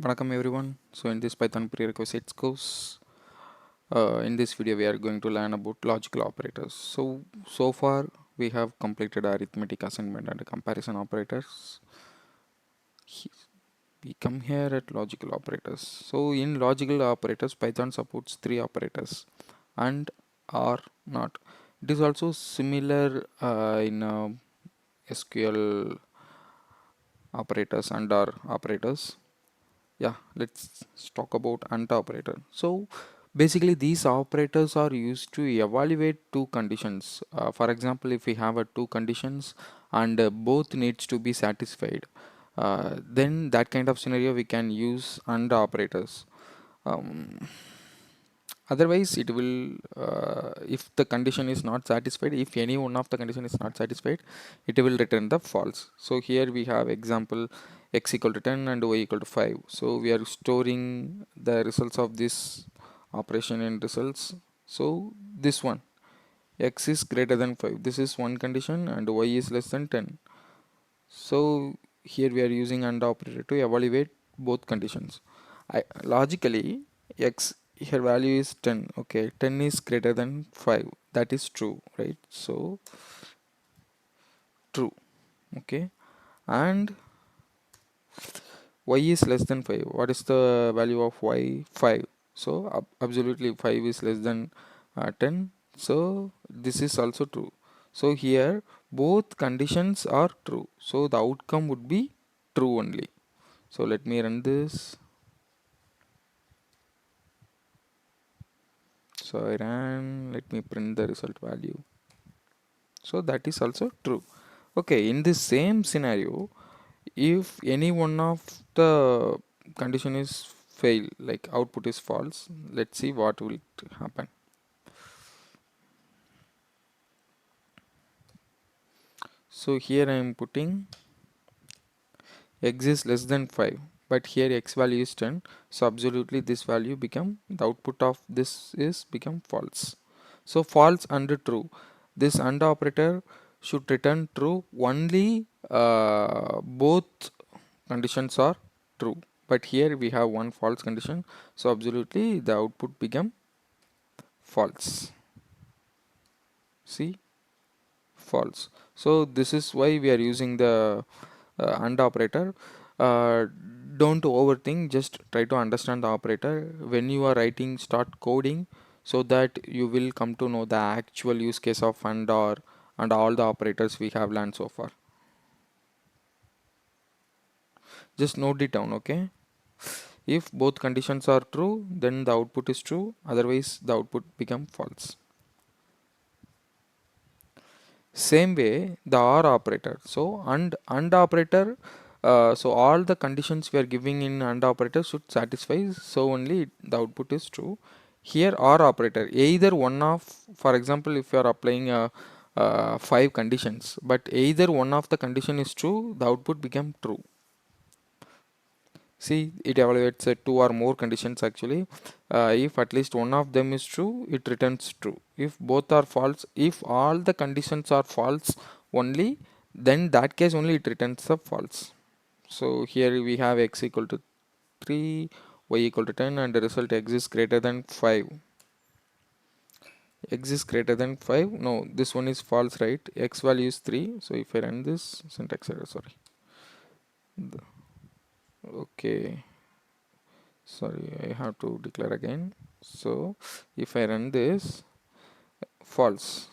Welcome everyone. So in this Python prerequisites course, in this video we are going to learn about logical operators. So far we have completed arithmetic assignment and comparison operators. We come here at logical operators. So in logical operators, Python supports three operators: and, or, not. It is also similar in SQL operators and or operators. Yeah, let's talk about AND operator. So basically these operators are used to evaluate two conditions. For example, if we have two conditions and both needs to be satisfied, then that kind of scenario we can use AND operators. Um, Otherwise it will if the condition is not satisfied, if any one of the condition is not satisfied, it will return the false. So here we have example x equal to 10 and y equal to 5. So we are storing the results of this operation in results. So this one, x is greater than 5, this is one condition, and y is less than 10. So here we are using AND operator to evaluate both conditions. Logically, x here value is 10. Okay, 10 is greater than 5. That is true, right? So true. Okay, and y is less than 5. What is the value of y? 5. So absolutely 5 is less than 10. So this is also true. So here both conditions are true. So the outcome would be true only. So let me run this. So I ran, let me print the result value. So that is also true. Okay, in this same scenario, if any one of the condition is fail, like output is false, let's see what will happen. So here I am putting x is less than 5, but here x value is 10. So absolutely this value become, the output of this is become false. So false and true. This AND operator should return true only both conditions are true. But here we have one false condition. So absolutely the output become false. See, false. So this is why we are using the AND operator. Uh, don't overthink, just try to understand the operator. When you are writing, start coding so that you will come to know the actual use case of AND or and all the operators we have learned so far. Just note it down, okay? If both conditions are true, then the output is true, otherwise the output become false. Same way the OR operator. So AND operator, so all the conditions we are giving in AND operator should satisfy, so only the output is true. Here OR operator, either one of, for example, if you are applying 5 conditions, but either one of the condition is true, the output become true. See, it evaluates two or more conditions actually. If at least one of them is true, it returns true. If both are false, if all the conditions are false only, then that case only it returns the false. So here we have x equal to 3, y equal to 10, and the result x is greater than 5. X is greater than 5. No, this one is false, right? X value is 3. So if I run this, syntax error, sorry. Okay. Sorry, I have to declare again. So if I run this, false,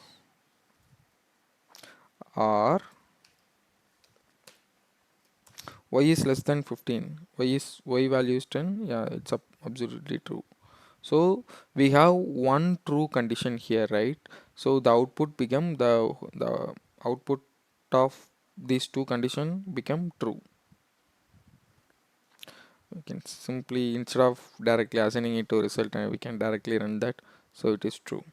or y is less than 15, y value is 10, yeah, it's absolutely true. So we have one true condition here, right? So the output become the output of these two condition become true. We can simply, instead of directly assigning it to result, we can directly run that, so it is true.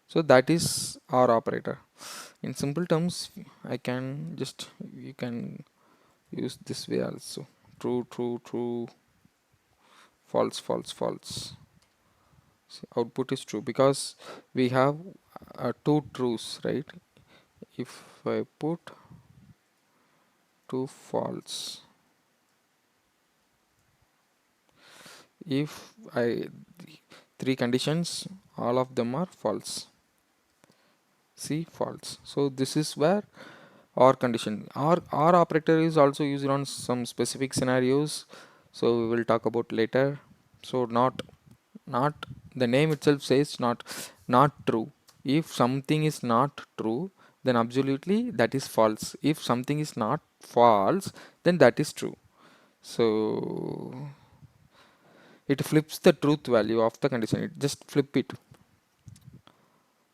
So that is our operator. In simple terms, I can just, you can use this way also. True, true, true, false, false, false. So output is true because we have two truths, right? If I put two false, if I three conditions, all of them are false. See, false. So this is where or condition. Or operator is also used on some specific scenarios, so we will talk about later. So not the name itself says not true. If something is not true, then absolutely that is false. If something is not false, then that is true. So it flips the truth value of the condition. It just flip it.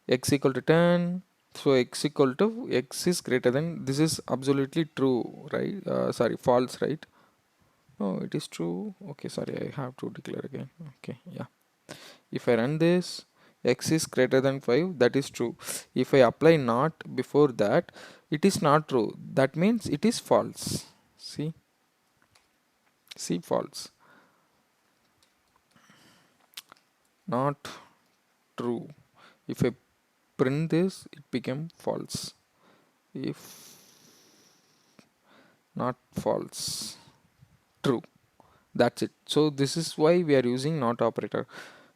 X equal to 10, so x equal to x is greater than, this is absolutely true, right? Sorry, false, right? No, it is true. Okay, sorry, I have to declare again. Okay, yeah. If I run this, x is greater than 5, that is true. If I apply not before that, it is not true. That means it is false. See, see, false, not true. If I print this, it became false. If not false, true. That's it. So this is why we are using not operator.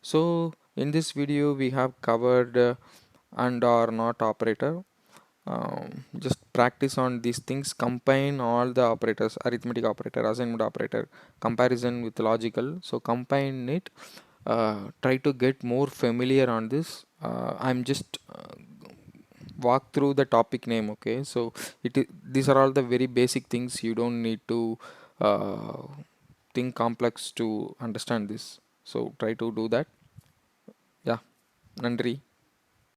So in this video we have covered and or not operator. Just practice on these things, combine all the operators, arithmetic operator, assignment operator, comparison with logical. So combine it, try to get more familiar on this. I'm just walk through the topic name, okay? So these are all the very basic things. You don't need to uh, think complex to understand this. So try to do that. Yeah, nandri.